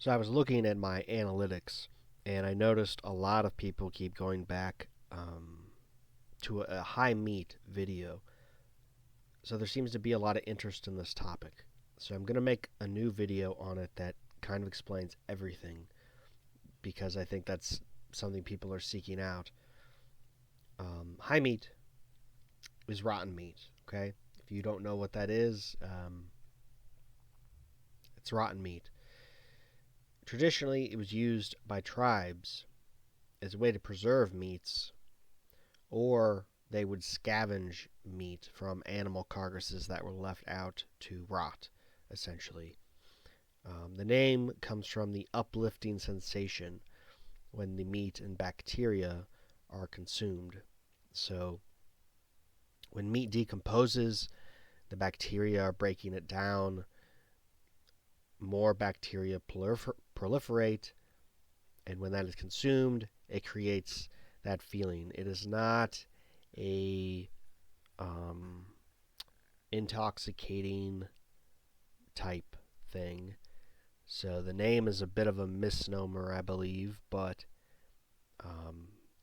So I was looking at my analytics, and I noticed a lot of people keep going back to a high meat video. So there seems to be a lot of interest in this topic. So I'm going to make a new video on it that kind of explains everything because I think that's something people are seeking out. High meat is rotten meat, okay? If you don't know what that is, it's rotten meat. Traditionally, it was used by tribes as a way to preserve meats, or they would scavenge meat from animal carcasses that were left out to rot, essentially. The name comes from the uplifting sensation when the meat and bacteria are consumed. So, when meat decomposes, the bacteria are breaking it down, more bacteria proliferate, and when that is consumed, it creates that feeling. It is not a intoxicating type thing. So the name is a bit of a misnomer, I believe, but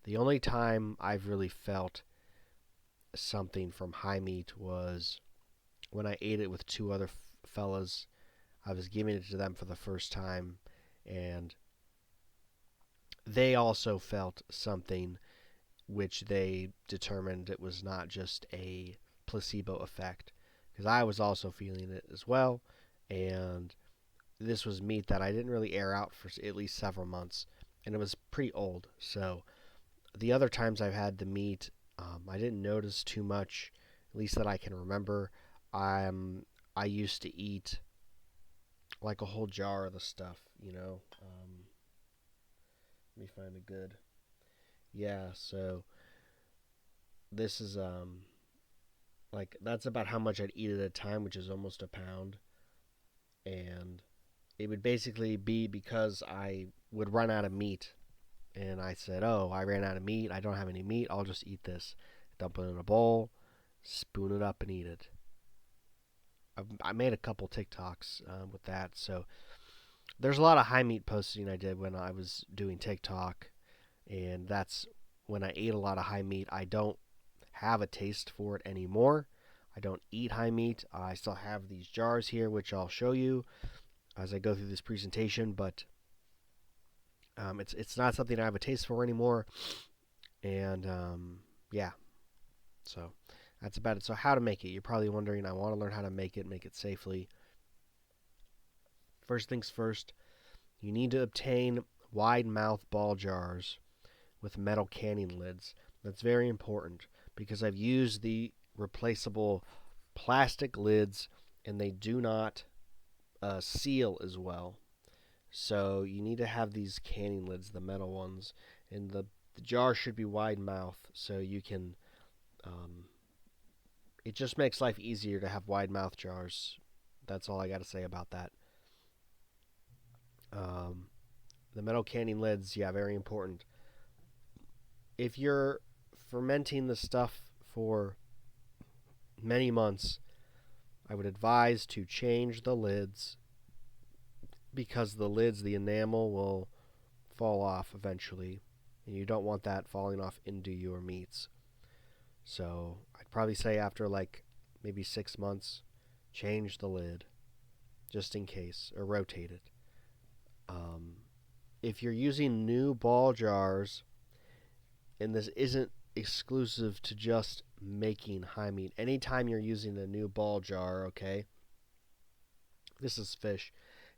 the only time I've really felt something from high meat was when I ate it with two other fellas. I was giving it to them for the first time, and they also felt something which they determined it was not just a placebo effect, because I was also feeling it as well, and this was meat that I didn't really air out for at least several months, and it was pretty old. So the other times I've had the meat, I didn't notice too much, at least that I can remember. I used to eat like a whole jar of the stuff, you know. Let me find a good. Yeah, so this is like that's about how much I'd eat at a time, which is almost a pound. And it would basically be because I would run out of meat. And I said, oh, I ran out of meat. I don't have any meat. I'll just eat this. Dump it in a bowl, spoon it up, and eat it. I made a couple TikToks with that. So there's a lot of high meat posting I did when I was doing TikTok. And that's when I ate a lot of high meat. I don't have a taste for it anymore. I don't eat high meat. I still have these jars here, which I'll show you as I go through this presentation, but it's not something I have a taste for anymore. And yeah, so that's about it. So how to make it? You're probably wondering. I want to learn how to make it safely. First things first, you need to obtain wide mouth ball jars with metal canning lids. That's very important because I've used the replaceable plastic lids and they do not seal as well. So you need to have these canning lids, the metal ones, and the jar should be wide mouth so you can. It just makes life easier to have wide mouth jars. That's all I got to say about that. Um, the metal canning lids, yeah, very important. If you're fermenting the stuff for many months, I would advise to change the lids because the lids, the enamel will fall off eventually, and you don't want that falling off into your meats. So I'd probably say after like maybe 6 months, change the lid just in case, or rotate it. Um, if you're using new ball jars, and this isn't exclusive to just making high meat, anytime you're using a new ball jar, okay, this is fish,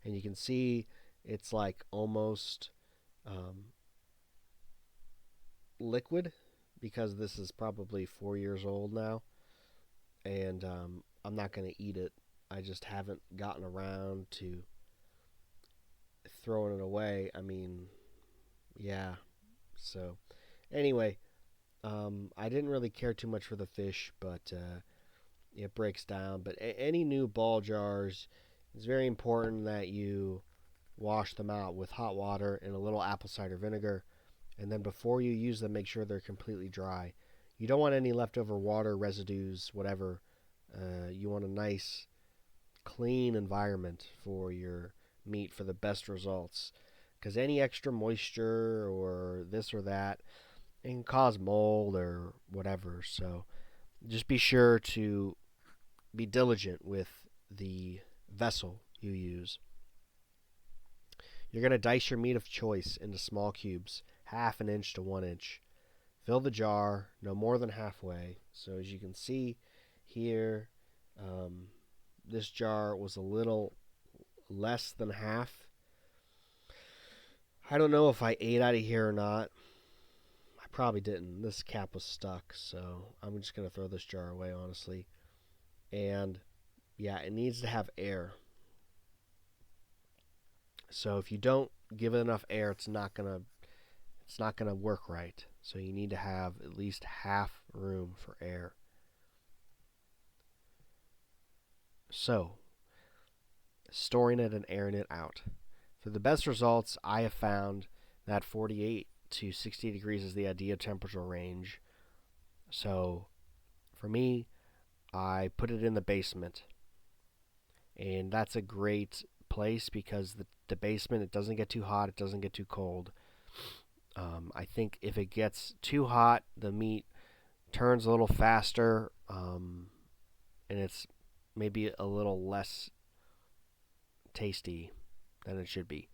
and you can see it's like almost liquid because this is probably 4 years old now, and I'm not going to eat it. I just haven't gotten around to throwing it away. I mean, yeah. So, anyway, I didn't really care too much for the fish, but it breaks down. But any new ball jars, it's very important that you wash them out with hot water and a little apple cider vinegar. And then before you use them, make sure they're completely dry. You don't want any leftover water, residues, whatever. You want a nice, clean environment for your meat for the best results. Because any extra moisture or this or that, it can cause mold or whatever. So just be sure to be diligent with the vessel you use. You're going to dice your meat of choice into small cubes, 1/2 inch to 1 inch. Fill the jar no more than halfway. So as you can see here, this jar was a little less than half. I don't know if I ate out of here or not. I probably didn't. This cap was stuck, so I'm just going to throw this jar away, honestly. And yeah, it needs to have air. So if you don't give it enough air, it's not gonna work right. So you need to have at least half room for air. So storing it and airing it out. For the best results, I have found that 48 to 60 degrees is the ideal temperature range. So for me, I put it in the basement. And that's a great place because the basement, it doesn't get too hot, it doesn't get too cold. I think if it gets too hot, the meat turns a little faster, and it's maybe a little less tasty than it should be.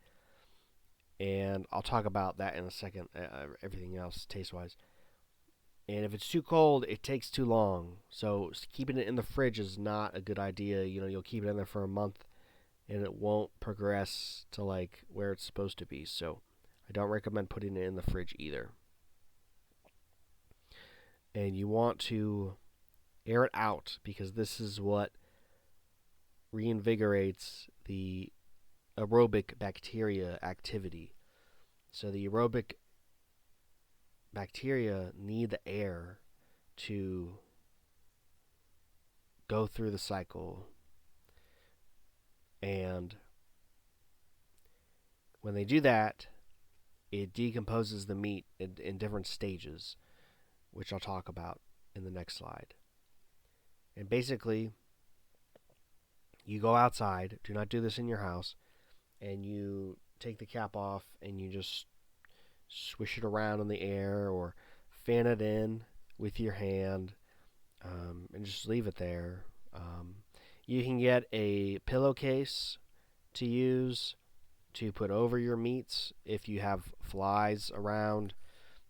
And I'll talk about that in a second, everything else taste-wise. And if it's too cold, it takes too long. So keeping it in the fridge is not a good idea. You'll keep it in there for a month, and it won't progress to like where it's supposed to be. So I don't recommend putting it in the fridge either. And you want to air it out because this is what reinvigorates the aerobic bacteria activity. So the aerobic bacteria need the air to go through the cycle. And when they do that, it decomposes the meat in different stages, which I'll talk about in the next slide. And basically, you go outside, do not do this in your house, and you take the cap off and you just swish it around in the air or fan it in with your hand, and just leave it there. You can get a pillowcase to use to put over your meats if you have flies around.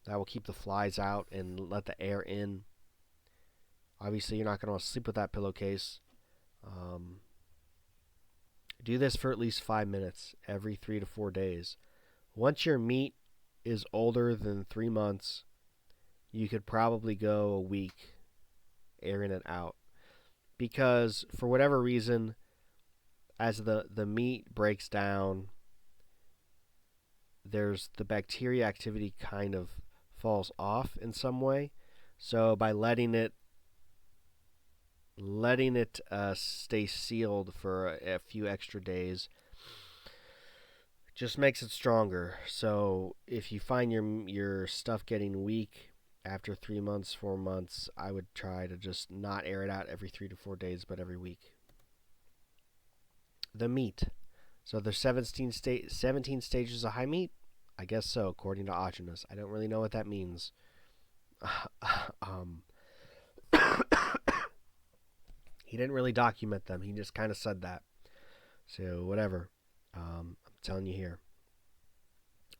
That will keep the flies out and let the air in. Obviously, you're not going to want to sleep with that pillowcase. Do this for at least 5 minutes every 3 to 4 days. Once your meat is older than 3 months, you could probably go a week airing it out. Because for whatever reason, as the meat breaks down, there's the bacteria activity kind of falls off in some way. So by letting it stay sealed for a few extra days just makes it stronger. So if you find your stuff getting weak after 3 months, 4 months, I would try to just not air it out every 3 to 4 days, but every week. The meat. So there's 17 stages of high meat? I guess so, according to Autonomous. I don't really know what that means. He didn't really document them. He just kind of said that. So whatever. I'm telling you here.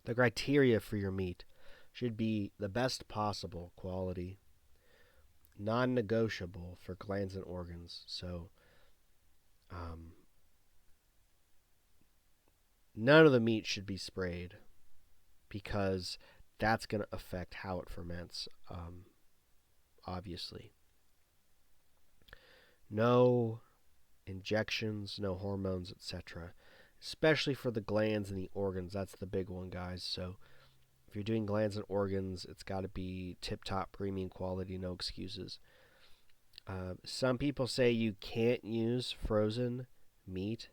The criteria for your meat should be the best possible quality, non-negotiable for glands and organs. So none of the meat should be sprayed because that's going to affect how it ferments, obviously. No injections, no hormones, etc. Especially for the glands and the organs. That's the big one, guys. So if you're doing glands and organs, it's got to be tip-top premium quality, no excuses. Some people say you can't use frozen meat.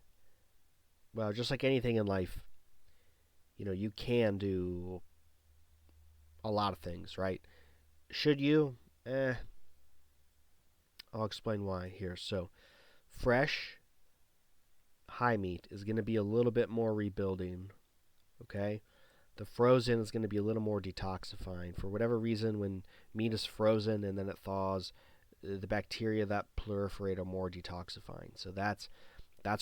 Well, just like anything in life, you can do a lot of things, right? Should you? I'll explain why here. So, fresh high meat is going to be a little bit more rebuilding, okay? The frozen is going to be a little more detoxifying. For whatever reason, when meat is frozen and then it thaws, the bacteria that proliferate are more detoxifying. So that's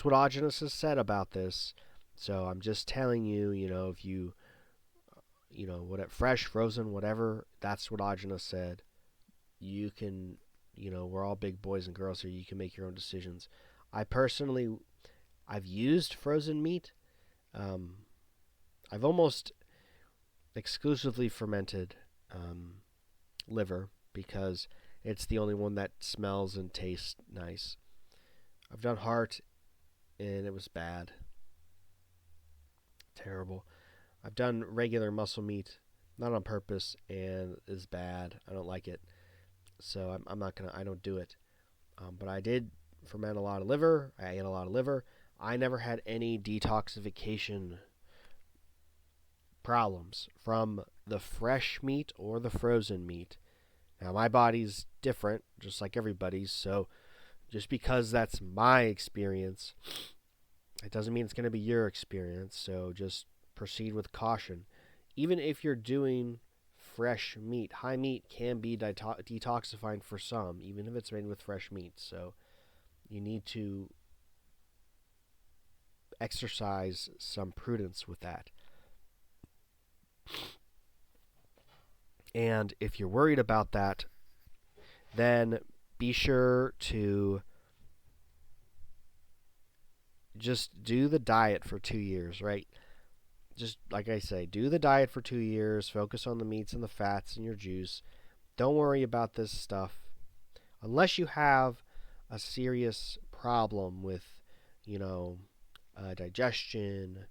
what Augenis has said about this. So I'm just telling you, if what fresh, frozen, whatever, that's what Augenis said. You can, we're all big boys and girls here. You can make your own decisions. I've used frozen meat. I've almost exclusively fermented liver because it's the only one that smells and tastes nice. I've done heart, and it was bad. Terrible. I've done regular muscle meat, not on purpose, and it's bad. I don't like it. So I don't do it. But I did ferment a lot of liver. I ate a lot of liver. I never had any detoxification problems from the fresh meat or the frozen meat. Now, my body's different, just like everybody's, so just because that's my experience, it doesn't mean it's going to be your experience, so just proceed with caution. Even if you're doing fresh meat, high meat can be detoxifying for some, even if it's made with fresh meat, so you need to exercise some prudence with that. And if you're worried about that, then be sure to just do the diet for 2 years, right? Just like I say, do the diet for 2 years, focus on the meats and the fats in your juice. Don't worry about this stuff. Unless you have a serious problem with, digestion,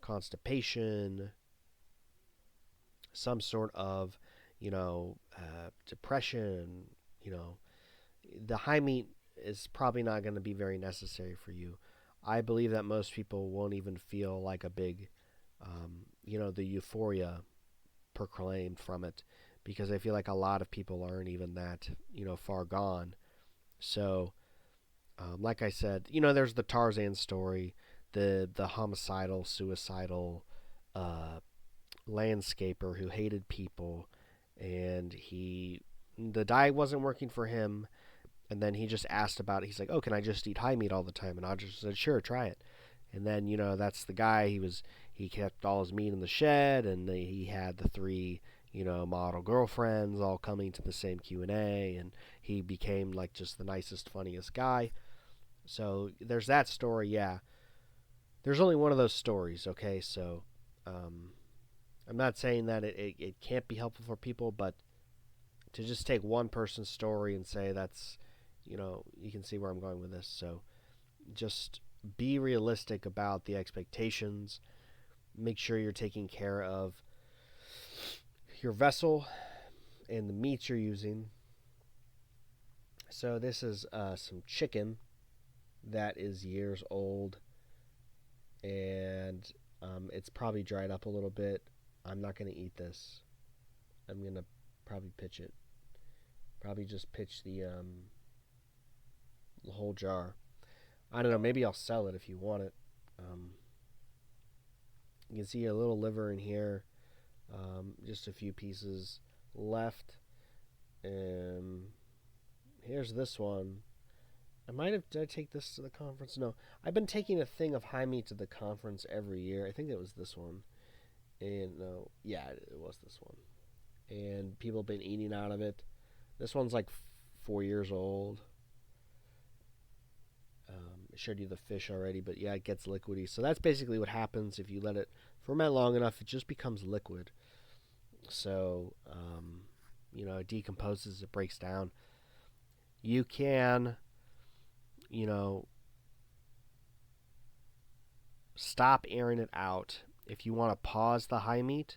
constipation, some sort of, depression, the high meat is probably not going to be very necessary for you. I believe that most people won't even feel like a big, the euphoria proclaimed from it, because I feel like a lot of people aren't even that, far gone. So, like I said, there's the Tarzan story, the homicidal, suicidal, landscaper who hated people, and the diet wasn't working for him, and then he just asked about it. He's like, "Oh, can I just eat high meat all the time?" And I just said, "Sure, try it." And then that's the guy. He kept all his meat in the shed, and he had the three model girlfriends all coming to the same Q&A, and he became like just the nicest, funniest guy. So there's that story. Yeah, there's only one of those stories. Okay, so I'm not saying that it can't be helpful for people, but to just take one person's story and say that's, you can see where I'm going with this. So just be realistic about the expectations. Make sure you're taking care of your vessel and the meats you're using. So this is some chicken that is years old, and it's probably dried up a little bit. I'm not going to eat this. I'm going to probably pitch it. Probably just pitch the whole jar. I don't know. Maybe I'll sell it if you want it. You can see a little liver in here. Just a few pieces left. Here's this one. Did I take this to the conference? No. I've been taking a thing of high meat to the conference every year. I think it was this one. And no, yeah, it was this one. And people have been eating out of it. This one's like 4 years old. I showed you the fish already, but yeah, it gets liquidy. So that's basically what happens if you let it ferment long enough. It just becomes liquid. So, it decomposes, it breaks down. You can, stop airing it out if you want to pause the high meat,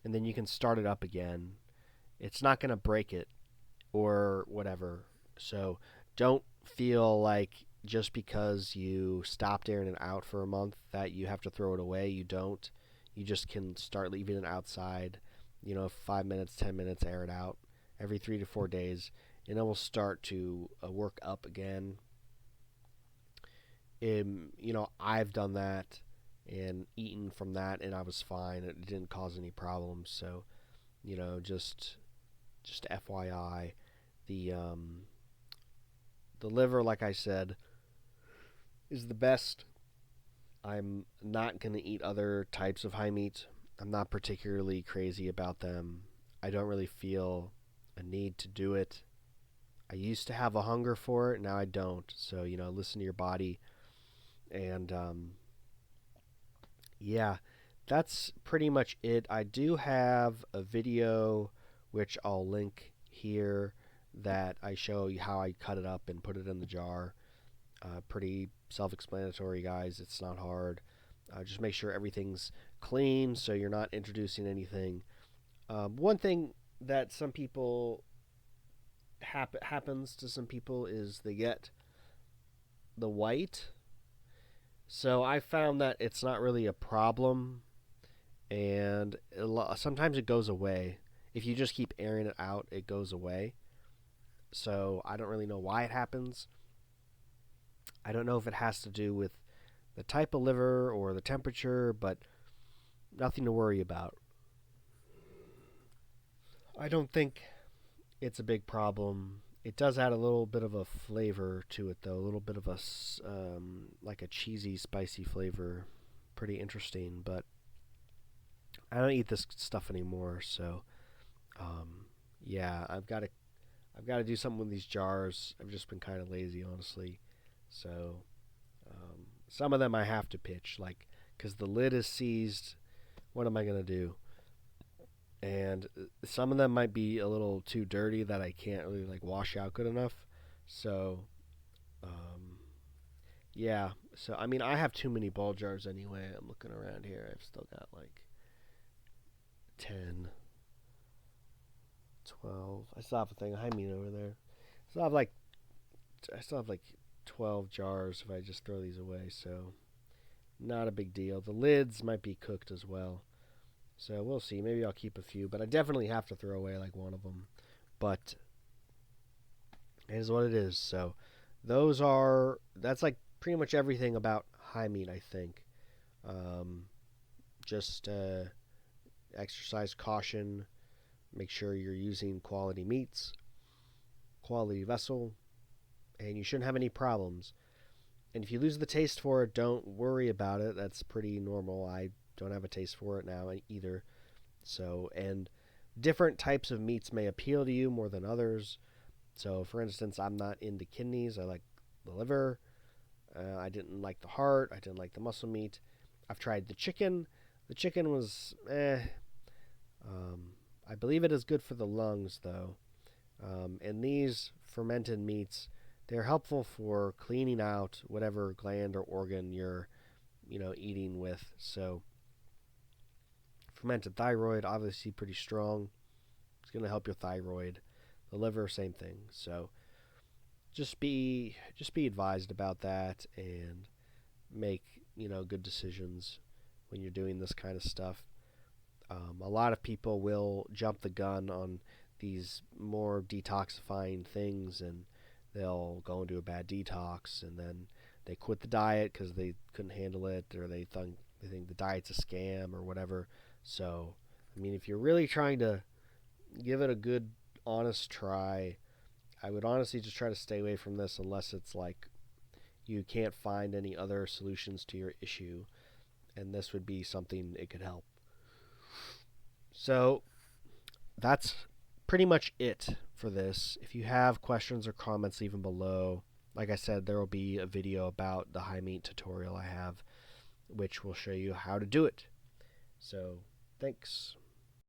and then you can start it up again. It's not going to break it or whatever. So don't feel like just because you stopped airing it out for a month that you have to throw it away. You don't. You just can start leaving it outside, 5 minutes, 10 minutes, air it out every 3 to 4 days, and it will start to work up again. I've done that and eaten from that, and I was fine. It didn't cause any problems. So, just FYI, the the liver, like I said, is the best. I'm not going to eat other types of high meat. I'm not particularly crazy about them. I don't really feel a need to do it. I used to have a hunger for it, now I don't. So, listen to your body. And yeah, that's pretty much it. I do have a video which I'll link here that I show you how I cut it up and put it in the jar. Pretty self-explanatory, guys. It's not hard. Just make sure everything's clean so you're not introducing anything. One thing that some people happens to some people is they get the white. So I found that it's not really a problem, and sometimes it goes away. If you just keep airing it out, it goes away. So I don't really know why it happens. I don't know if it has to do with the type of liver or the temperature, but nothing to worry about. I don't think it's a big problem. It does add a little bit of a flavor to it, though. A little bit of a like a cheesy, spicy flavor. Pretty interesting, but I don't eat this stuff anymore. So, yeah, I've got to do something with these jars. I've just been kind of lazy, honestly. So, some of them I have to pitch, like, because the lid is seized. What am I gonna do? And some of them might be a little too dirty that I can't really like wash out good enough. So, um, yeah. So I mean, I have too many ball jars anyway. I'm looking around here. I've still got like 10, 12. I still have a thing. I mean, over there. I still have like 12 jars if I just throw these away. So not a big deal. The lids might be cooked as well. So we'll see. Maybe I'll keep a few, but I definitely have to throw away like one of them. But it is what it is. So that's like pretty much everything about high meat, I think. Um, just exercise caution. Make sure you're using quality meats, quality vessel, and you shouldn't have any problems. And if you lose the taste for it, don't worry about it. That's pretty normal. I don't have a taste for it now either. So, and different types of meats may appeal to you more than others. So, for instance, I'm not into kidneys. I like the liver. I didn't like the heart. I didn't like the muscle meat. I've tried the chicken. The chicken was I believe it is good for the lungs, though. And these fermented meats, they're helpful for cleaning out whatever gland or organ you're, eating with. So, fermented thyroid, obviously pretty strong. It's going to help your thyroid. The liver, same thing. So, just be advised about that and make good decisions when you're doing this kind of stuff. A lot of people will jump the gun on these more detoxifying things, and they'll go into a bad detox, and then they quit the diet because they couldn't handle it, or they think the diet's a scam or whatever. So, I mean, if you're really trying to give it a good, honest try, I would honestly just try to stay away from this unless it's like you can't find any other solutions to your issue, and this would be something it could help. So that's pretty much it for this. If you have questions or comments, leave them below. Like I said, there will be a video about the high meat tutorial I have, which will show you how to do it. So, thanks.